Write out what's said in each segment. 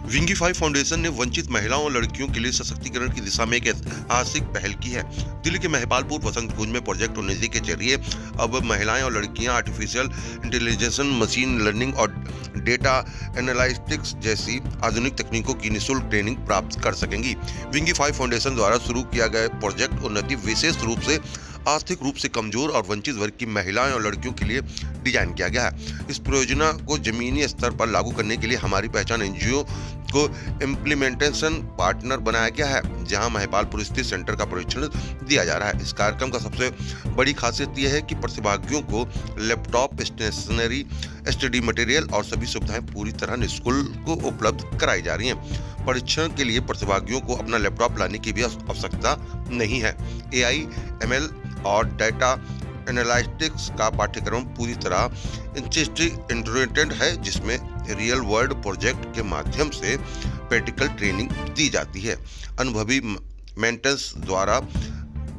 विंगीफाई foundation ने वंचित महिलाओं और लड़कियों के लिए सशक्तिकरण की दिशा में एक ऐतिहासिक पहल की है। दिल्ली के महिपालपुर वसंत कुंज में प्रोजेक्ट उन्नति के जरिए अब महिलाएं और लड़कियां आर्टिफिशियल इंटेलिजेंस, मशीन लर्निंग और डेटा एनालिटिक्स जैसी आधुनिक तकनीकों की निःशुल्क ट्रेनिंग प्राप्त कर सकेंगी। विंगीफाई फाउंडेशन द्वारा शुरू किया गया प्रोजेक्ट उन्नति विशेष रूप से आर्थिक रूप से कमजोर और वंचित वर्ग की महिलाएं और लड़कियों के लिए डिजाइन किया गया है। इस परियोजना को जमीनी स्तर पर लागू करने के लिए हमारी पहचान एनजीओ को इम्प्लीमेंटेशन पार्टनर बनाया गया है, जहां महिपालपुर स्थित सेंटर का प्रशिक्षण दिया जा रहा है। इस कार्यक्रम का सबसे बड़ी खासियत यह है कि प्रतिभागियों को लैपटॉप, स्टेशनरी, स्टडी मटेरियल और सभी सुविधाएं पूरी तरह निःशुल्क उपलब्ध कराई जा रही हैं। परीक्षण के लिए प्रतिभागियों को अपना लैपटॉप लाने की भी आवश्यकता नहीं है। एआई, एमएल और डेटा एनालिटिक्स का पाठ्यक्रम पूरी तरह इंटीग्रेटेड है, जिसमें रियल वर्ल्ड प्रोजेक्ट के माध्यम से प्रैक्टिकल ट्रेनिंग दी जाती है। अनुभवी मेंटर्स द्वारा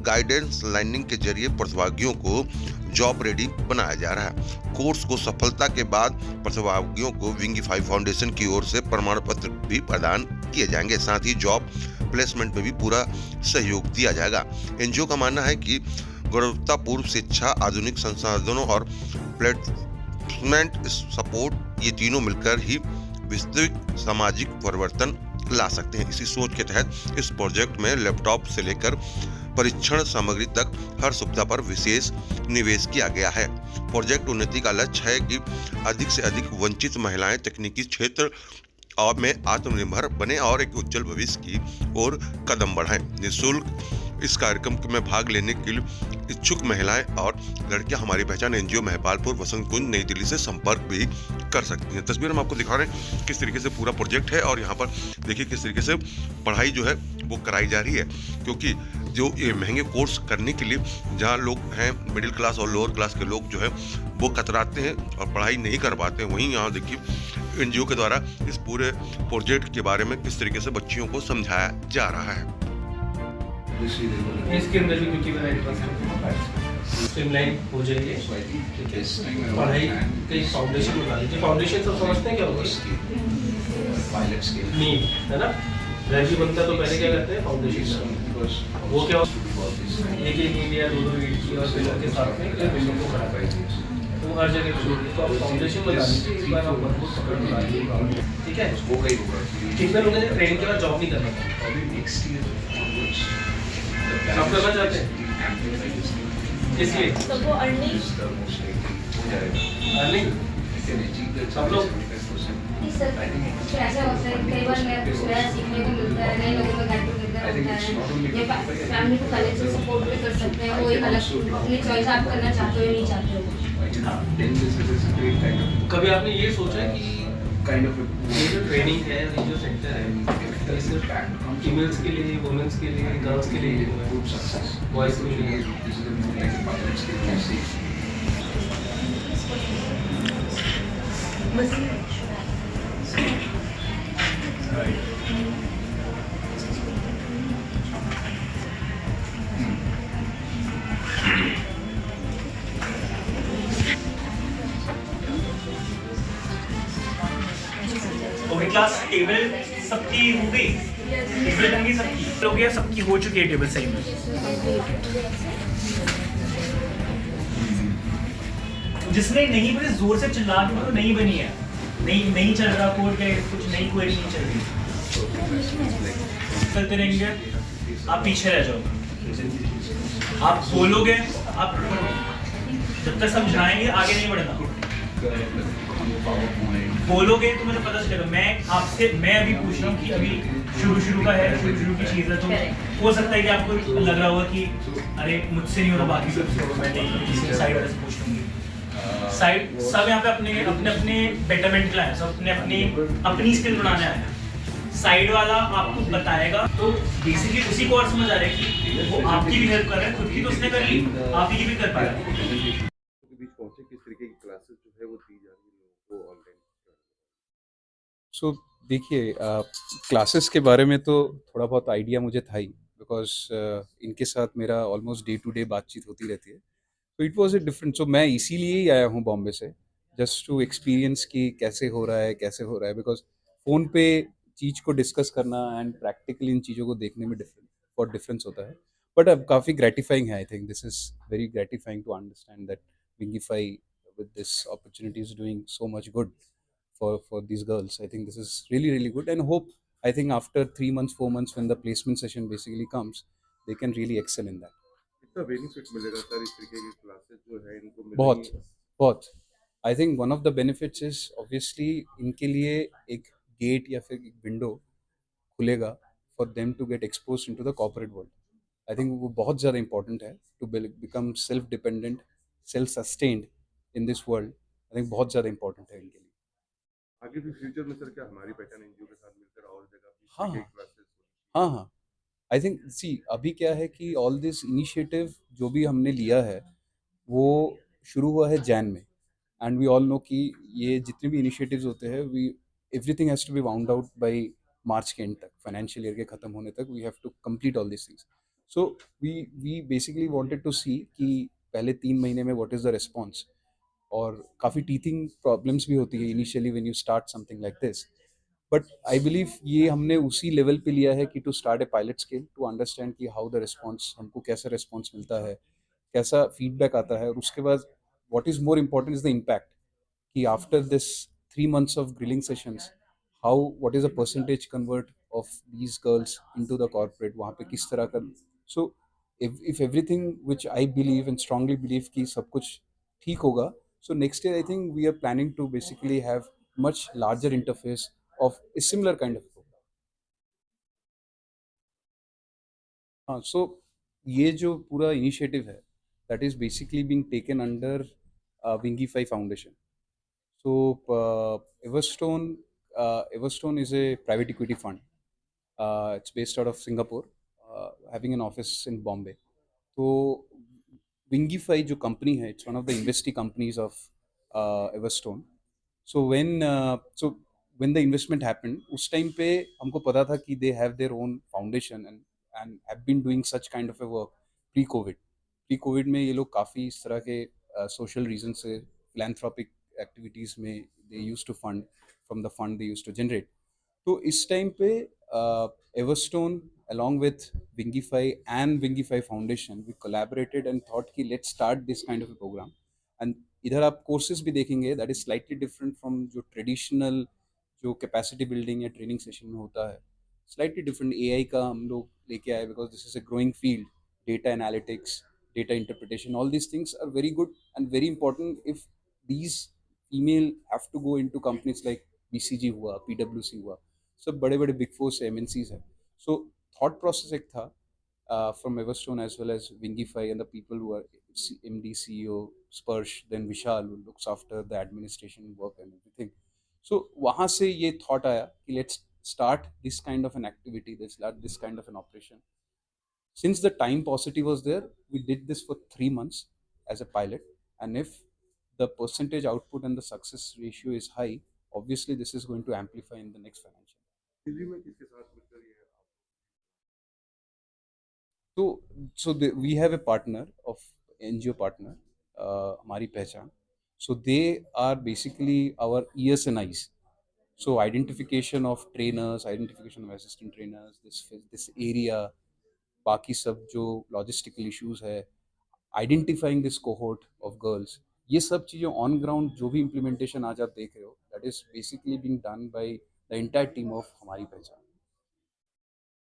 गाइडेंस लाइनिंग के जरिए प्रतिभागियों को जॉब रेडी बनाया जा रहा है। कोर्स को सफलता के बाद प्रतिभागियों को विंगीफाई फाउंडेशन की ओर से प्रमाण पत्र भी प्रदान किए जाएंगे। साथ ही जॉब प्लेसमेंट में भी पूरा सहयोग दिया जाएगा। एनजीओ का मानना है कि गुणवत्तापूर्ण शिक्षा, आधुनिक संसाधनों और प्लेसमेंट सपोर्ट, ये तीनों मिलकर ही विस्तृत सामाजिक परिवर्तन ला सकते हैं। इसी सोच के तहत इस प्रोजेक्ट में लैपटॉप से लेकर परीक्षण सामग्री तक हर सुविधा पर विशेष निवेश किया गया है। प्रोजेक्ट उन्नति का लक्ष्य है कि अधिक से अधिक वंचित महिलाएं तकनीकी क्षेत्र और में आत्मनिर्भर बने और एक उज्जवल भविष्य की ओर कदम बढ़ाएं। निःशुल्क इस कार्यक्रम में भाग लेने के लिए इच्छुक महिलाएं और लड़कियां हमारी पहचान एनजीओ महिपालपुर वसंत कुंज नई दिल्ली से संपर्क भी कर सकती हैं। तस्वीर हम आपको दिखा रहे हैं किस तरीके से पूरा प्रोजेक्ट है और यहाँ पर देखिए किस तरीके से पढ़ाई जो है वो कराई जा रही है, क्योंकि जो ये महंगे कोर्स करने के लिए जहाँ लोग हैं मिडिल क्लास और लोअर क्लास के लोग जो है वो कतराते हैं और पढ़ाई नहीं कर पाते हैं, वहीं यहाँ देखिए एनजीओ के द्वारा इस पूरे प्रोजेक्ट के बारे में किस तरीके से बच्चियों को समझाया जा रहा है। इसके अंदर भी क्योंकि मेरा इंटरेस्ट स्ट्रीमलाइन हो जाएगी, पढ़ाई कई फाउंडेशन बना लीजिए। फाउंडेशन सब समझते हैं क्या होगा? नहीं है ना, ग्रेजुएट बनता तो पहले क्या करते हैं फाउंडेशन, वो क्या एक एक इंडिया दो ईट की और पिलर के साथ में बिल्डिंग को खड़ा कर दिया, तो हर जगह छोड़ तो आप फाउंडेशन बना लीजिए। इस बार आप मजबूत पकड़ बना लीजिए, ठीक है। कितने लोगों ने ट्रेनिंग के बाद जॉब नहीं करना सब करना चाहते हैं, इसलिए सबको अर्निंग सब लोग ऐसा होता है। कई बार कुछ नया सीखने को मिलता है, नए लोगों में घाटू मिलता रहता है। ये फैमिली को पहले से सपोर्ट भी कर सकते हैं, वो एक अलग अपनी चॉइस आप करना चाहते हो या नहीं चाहते हो। कभी आपने ये सोचा कि ये जो ट्रेनिंग है, ये जो सेक्टर है, ये सिर्फ फीमेल्स के लिए, वुमेन्स के लिए, गर्ल्स के लिए, बॉयज के लिए? क्लास टेबल सबकी हो गई, टेबल बन गई सबकी, हो गया सबकी, हो चुकी है टेबल सही में। जिसने नहीं बने जोर से चिल्ला के बोलो नहीं बनी है, नहीं चल रहा कोड का, कुछ नई क्वेरी नहीं चल रही, चलते रहेंगे, आप पीछे रह जाओ। आप बोलोगे, आप जब तक समझाएंगे आगे नहीं बढ़ना, बोलोगे तो मुझे पता चलेगा। मैं अभी पूछ रहा हूँ कि अभी शुरू का है, शुरू की चीज़ है, तो हो सकता है कि आपको लग रहा होगा कि अरे मुझसे नहीं हो रहा, बाकी सब मैं नहीं साइड वाले से पूछ लूँगी। साइड सब यहाँ पे अपने बेटरमेंट के लिए सब अपनी स्किल बनाने आए हैं। साइड वाला आपको बताएगा, तो बेसिकली उसी को और समझ आ रहा है कि वो आपकी भी हेल्प कर रहा है, खुद की तो उसने कर ली, आप ही भी कर पाएगा। किस तरीके की क्लासेस जो है वो दी जा रही है लोगों को ऑनलाइन? सो देखिए, क्लासेस के बारे में तो थोड़ा बहुत आइडिया मुझे था ही, बिकॉज इनके साथ मेरा ऑलमोस्ट डे टू डे बातचीत होती रहती है। तो इट वाज ए डिफरेंट, सो मैं इसीलिए ही आया हूँ बॉम्बे से, जस्ट टू एक्सपीरियंस कि कैसे हो रहा है, बिकॉज फ़ोन पे चीज़ को डिस्कस करना एंड प्रैक्टिकली इन चीज़ों को देखने में डिफरेंस होता है। बट अब काफ़ी ग्रेटिफाइंग है। I think this is very gratifying to understand that Wingify with this opportunity is doing so much good for these girls. I think this is really really good, and hope I think after 3 months 4 months when the placement session basically comes, they can really excel in that. कितना benefit मिलेगा sir इस तरीके की classes जो है इनको बहुत मिलेंगी? बहुत I think one of the benefits is obviously इनके लिए एक गेट या फिर एक विंडो खुलेगा for them to get expose in to the corporate world. I think वो बहुत ज़्यादा इंपॉर्टेंट है to become self dependent, self sustained in this world. I think बहुत ज़्यादा इंपॉर्टेंट है इनके लिए। आगे भी फ्यूचर में सर क्या हमारी पहचान एनजीओ के साथ मिलकर और जगह भी इस हाँ तरीके हाँ की क्लासेस? हाँ हाँ आई थिंक सी अभी क्या है कि ऑल दिस इनिशिएटिव जो भी हमने लिया है वो शुरू हुआ है जैन में, एंड वी ऑल नो कि ये जितने भी इनिशिएटिव्स होते हैं we everything has to be wound out by March के एंड तक, फाइनेंशियल ईयर के ख़त्म होने तक we have to complete all this things. So we basically wanted to see कि पहले 3 महीने में व्हाट इज़ द रिस्पॉन्स, और काफ़ी टीथिंग प्रॉब्लम्स भी होती है initially when you start something like this. But I believe ये हमने उसी लेवल पे लिया है कि to start a pilot scale to understand कि हाउ द रिस्पॉन्स, हमको कैसा रिस्पॉन्स मिलता है, कैसा फीडबैक आता है, और उसके बाद what is more important is the impact कि after this 3 months of grilling sessions, how what is the percentage convert of these girls into the corporate, वहाँ पे किस तरह का। so if everything which I believe and strongly believe कि सब कुछ ठीक होगा, so next year I think we are planning to basically have much larger interface of a similar kind of program. हाँ, so ये जो पूरा इनिशिएटिव है that is basically being taken under Wingify Foundation. So Everstone is a private equity fund. It's based out of Singapore, having an office in Bombay. So Wingify जो company है, it's one of the investee companies of Everstone. So when the investment happened, उस time पे हमको पता था कि they have their own foundation and have been doing such kind of a work pre-COVID. Pre-COVID में ये लोग काफ़ी इस तरह के social reasons से philanthropic activities में they used to fund from the fund they used to generate. तो इस टाइम पे Everstone along with Wingify and Wingify Foundation we collaborated and thought कि let's start this kind of a program. And इधर आप courses भी देखेंगे that is slightly different from जो traditional जो कैपेसिटी बिल्डिंग या ट्रेनिंग सेशन में होता है, slightly different। AI का हम लोग लेके आए because this is a growing field, data analytics, data interpretation, all these things are very good and very important if these female have to go into companies like BCG हुआ, PwC हुआ, सब बड़े बड़े बिग फोर से MNCs है। So thought process एक था from Everstone as well as Wingify and the people who are MD, CEO, Sparsh, then Vishal who looks after the administration work and everything. So वहाँ से ये thought आया कि let's start this kind of an activity, let's start this kind of an operation. Since the time paucity was there, we did this for 3 months as a pilot, and if the percentage output and the success ratio is high, obviously this is going to amplify in the next financial year. Delhi में किसके साथ मिलकर ये So we have a partner of NGO partner, हमारी पहचान. So they are basically our ears and eyes. So identification of trainers, identification of assistant trainers, this area, बाकी सब जो लॉजिस्टिकल इश्यूज है, identifying this cohort of girls, ये सब चीज़ें on ground जो भी इम्प्लीमेंटेशन आज आप देख रहे हो that is basically being done by the entire team of हमारी पहचान।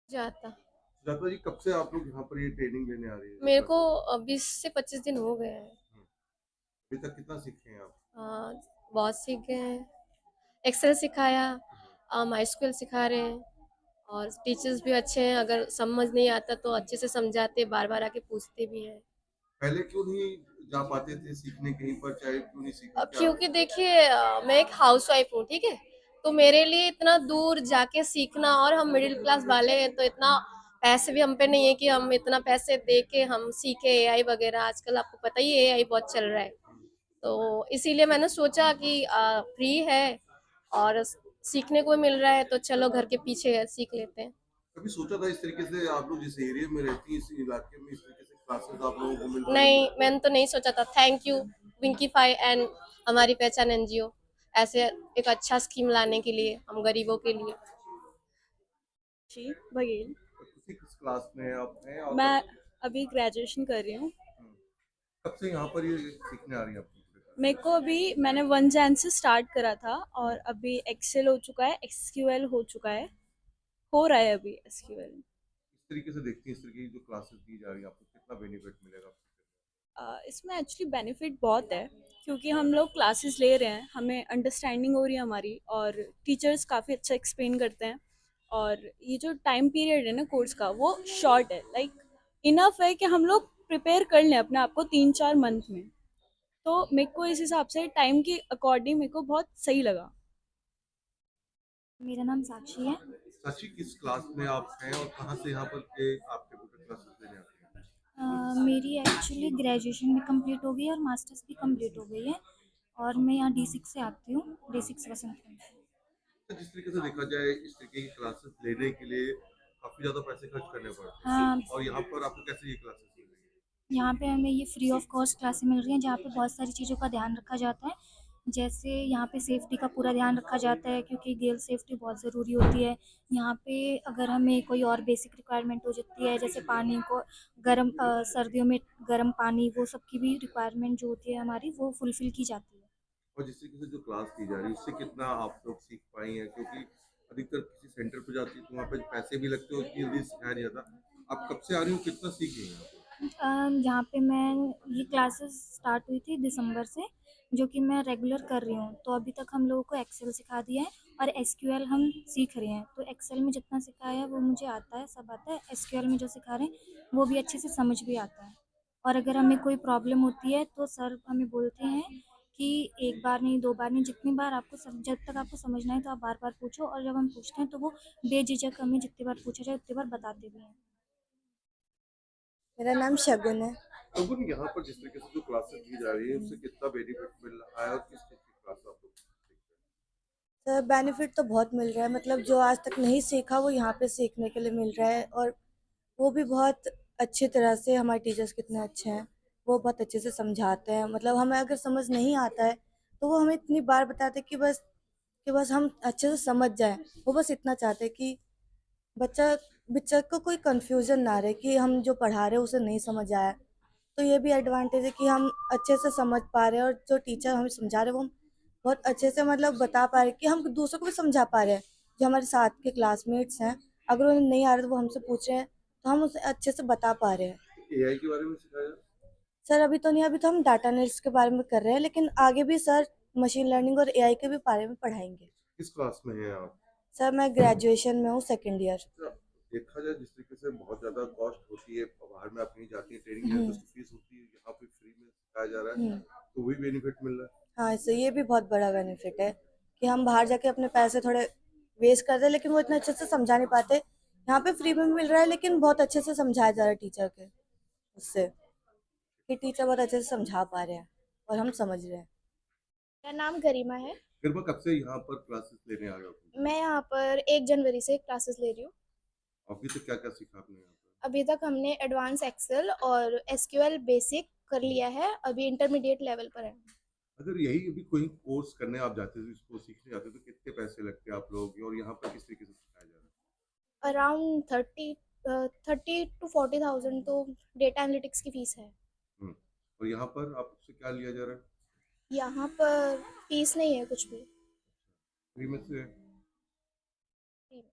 जाता जाता जी कब से आप लोग यहाँ पर ये ट्रेनिंग लेने आ रही है? मेरे को 20 से 25 दिन हो गए हैं। अभी तक कितना सीखे हैं आप? बहुत सीख गए हैं। एक्सेल सिखाया, माई सिखा रहे हैं, और टीचर्स भी अच्छे हैं। अगर समझ नहीं आता तो अच्छे से समझाते, बार बार आके पूछते भी हैं। पहले क्यों नहीं जा पाते थे सीखने कहीं पर, चाहे क्यों नहीं सीखे? क्या क्योंकि देखिए मैं एक हाउसवाइफ हूँ, ठीक है, तो मेरे लिए इतना दूर जाके सीखना, और हम मिडिल क्लास वाले हैं तो इतना पैसे भी हम पे नहीं है कि हम इतना पैसे दे के हम सीखे एआई वगैरह। आजकल आपको पता ही है एआई बहुत चल रहा है, तो इसीलिए मैंने सोचा कि फ्री है और सीखने को मिल रहा है तो चलो घर के पीछे है, सीख लेते हैं। कभी सोचा था इस तरीके से आप लोग जिस एरिया में रहती हैं इस इलाके में इस तरीके से क्लासेस आप लोगों को मिल नहीं, मैंने तो नहीं सोचा था। थैंक यू विंकीफाई एंड हमारी पहचान एनजीओ ऐसे एक अच्छा स्कीम लाने के लिए हम गरीबों के लिए। जी बघेल। किसी किस क्लास में आप हैं और मैं अभी ग्रेजुएशन कर रही हूँ। कब से यहाँ पर ये सीखने आ रही हैं आप? मेरे को अभी मैंने 1 जैन से स्टार्ट करा था और अभी एक्सेल हो चुका है, एक्सक्यूएल हो चुका है, हो रहा है अभी एसक्यूएल। इस तरीके से देखती हैं इस तरीके की जो क्लासेस दी जा रही हैं आपको कितना बेनिफिट मिलेगा? इसमें एक्चुअली बेनिफिट बहुत है क्योंकि हम लोग क्लासेस ले रहे हैं, हमें अंडरस्टैंडिंग हो रही है हमारी और टीचर्स काफ़ी अच्छा एक्सप्लेन करते हैं। और ये जो टाइम पीरियड है ना कोर्स का वो शॉर्ट है, लाइक इनफ है कि हम लोग प्रिपेयर कर लें अपने आप को 3-4 मंथ में। तो मेरे को इस हिसाब से टाइम के अकॉर्डिंग मेरे को बहुत सही लगा। मेरा नाम साक्षी है। साक्षी किस क्लास में आप हैं और कहाँ से यहाँ पर के आप कंप्यूटर क्लासेस लेने आते हैं? मेरी एक्चुअली ग्रेजुएशन भी कंप्लीट हो गई है और मास्टर्स भी कंप्लीट हो गई है और मैं यहाँ D6 से आती हूँ, D6 वसंत कुंज। तो जिस तरीके से देखा जाए इस तरीके की क्लासेस लेने के लिए काफी ज्यादा पैसे खर्च करने पड़ते हैं हाँ, और यहाँ पर आपको कैसे ये क्लासेस मिल रही है? यहाँ पे हमें ये फ्री ऑफ कॉस्ट क्लासेस मिल रही हैं जहाँ पे बहुत सारी चीज़ों का ध्यान रखा जाता है। जैसे यहाँ पे सेफ्टी का पूरा ध्यान रखा जाता है क्योंकि गर्ल सेफ्टी बहुत ज़रूरी होती है। यहाँ पे अगर हमें कोई और बेसिक रिक्वायरमेंट हो जाती है जैसे पानी को गर्म सर्दियों में गर्म पानी, वो सब की भी रिक्वायरमेंट जो होती है हमारी वो फुलफ़िल की जाती है। और जिस तरीके से जो क्लास दी जा रही है उससे कितना आप लोग सीख पाई हैं क्योंकि अधिकतर किसी सेंटर पर जाती है तो वहाँ पे पैसे भी लगते हैं और इतनी जल्दी सिखाया नहीं जाता। आप कब से आ रही हो कितना सीख गई हैं आप? यहाँ पे मैं ये क्लासेस स्टार्ट हुई थी दिसंबर से, जो कि मैं रेगुलर कर रही हूँ। तो अभी तक हम लोगों को एक्सेल सिखा दिया है और एसक्यूएल हम सीख रहे हैं। तो एक्सेल में जितना सिखाया है वो मुझे आता है, सब आता है। एसक्यूएल में जो सिखा रहे हैं वो भी अच्छे से समझ भी आता है। और अगर हमें कोई प्रॉब्लम होती है तो सर हमें बोलते हैं कि एक बार नहीं, 2 बार नहीं, जितनी बार आपको जब तक आपको समझना है तो आप बार-बार पूछो। और जब हम पूछते हैं तो वो बेझिझक हमें जितनी बार पूछा जाए उतनी बार बताते भी हैं। मेरा नाम शगुन है। तो वो यहाँ पर जिस तरीके से जो क्लासेस दी जा रही है उससे कितना बेनिफिट मिल रहा है और किस चीज़ की क्लास आप लोग सीख रहे सर बेनिफिट तो बहुत मिल रहा है, मतलब जो आज तक नहीं सीखा वो यहाँ पे सीखने के लिए मिल रहा है। और वो भी बहुत अच्छी तरह से, हमारे टीचर्स कितने अच्छे हैं, वो बहुत अच्छे से समझाते हैं। मतलब हमें अगर समझ नहीं आता है तो वो हमें इतनी बार बताते हैं कि बस हम अच्छे से समझ जाएं। वो बस इतना चाहते हैं कि बच्चा बच्चा को कोई कंफ्यूजन ना रहे कि हम जो पढ़ा रहे हैं उसे नहीं समझ आया। तो ये भी एडवांटेज है कि हम अच्छे से समझ पा रहे हैं और जो टीचर हमें समझा रहे हैं वो हम बहुत अच्छे से मतलब बता पा रहे हैं कि हम दूसरों को भी समझा पा रहे हैं। जो हमारे साथ के क्लासमेट्स हैं, अगर उन्हें नहीं आ रहा तो वो हमसे पूछ रहे हैं तो हम उसे अच्छे से बता पा रहे हैं। हैं? एआई के बारे में सिखाया जा रहा है? सर अभी तो नहीं, अभी तो हम डाटा एनालिसिस के बारे में कर रहे हैं, लेकिन आगे भी सर मशीन लर्निंग और एआई के भी बारे में पढ़ाएंगे। किस क्लास में हैं आप? सर मैं ग्रेजुएशन में हूँ, 2nd ईयर। अच्छा, देखा जाए जिस तरीके से बहुत ज़्यादा कॉस्ट होती है, बाहर में आप कहीं जाती हैं ट्रेनिंग लेने तो उसकी फीस होती है, यहाँ पे फ्री में सिखाया जा रहा है, तो वही बेनिफिट मिल रहा है। हाँ, इससे ये भी बहुत बड़ा बेनिफिट है कि हम बाहर जाके अपने पैसे थोड़े वेस्ट करते हैं लेकिन वो इतने अच्छे से समझा नहीं पाते। यहाँ पे फ्री में मिल रहा है लेकिन बहुत अच्छे से समझाया जा रहा है टीचर के उससे, कि टीचर बहुत अच्छे से समझा पा रहे हैं और हम समझ रहे हैं। मेरा नाम गरिमा है। फिर मैं कब से यहाँ पर क्लासेस लेने आ रहे हो? मैं यहाँ पर 1 जनवरी से क्लासेस ले रही हूँ। अभी तक क्या क्या सीखा आपने यहाँ पर? अभी तक हमने एडवांस एक्सेल और एसक्यूएल बेसिक कर लिया है, अभी इंटरमीडिएट लेवल पर है। अगर यही अभी कोई कोर्स करने आप जाते हो, इसको सीखने जाते हो तो कितने पैसे लगते हैं आप लोगों के और यहाँ पर किस तरीके से सिखाया जा रहा है? अराउंड 30 to 40,000 तो डेटा एनालिटिक्स की फीस है। और यहाँ पर आपसे क्या लिया जा रहा है? यहाँ पर फीस नहीं है कुछ भी। फ्री में से? फ्री में।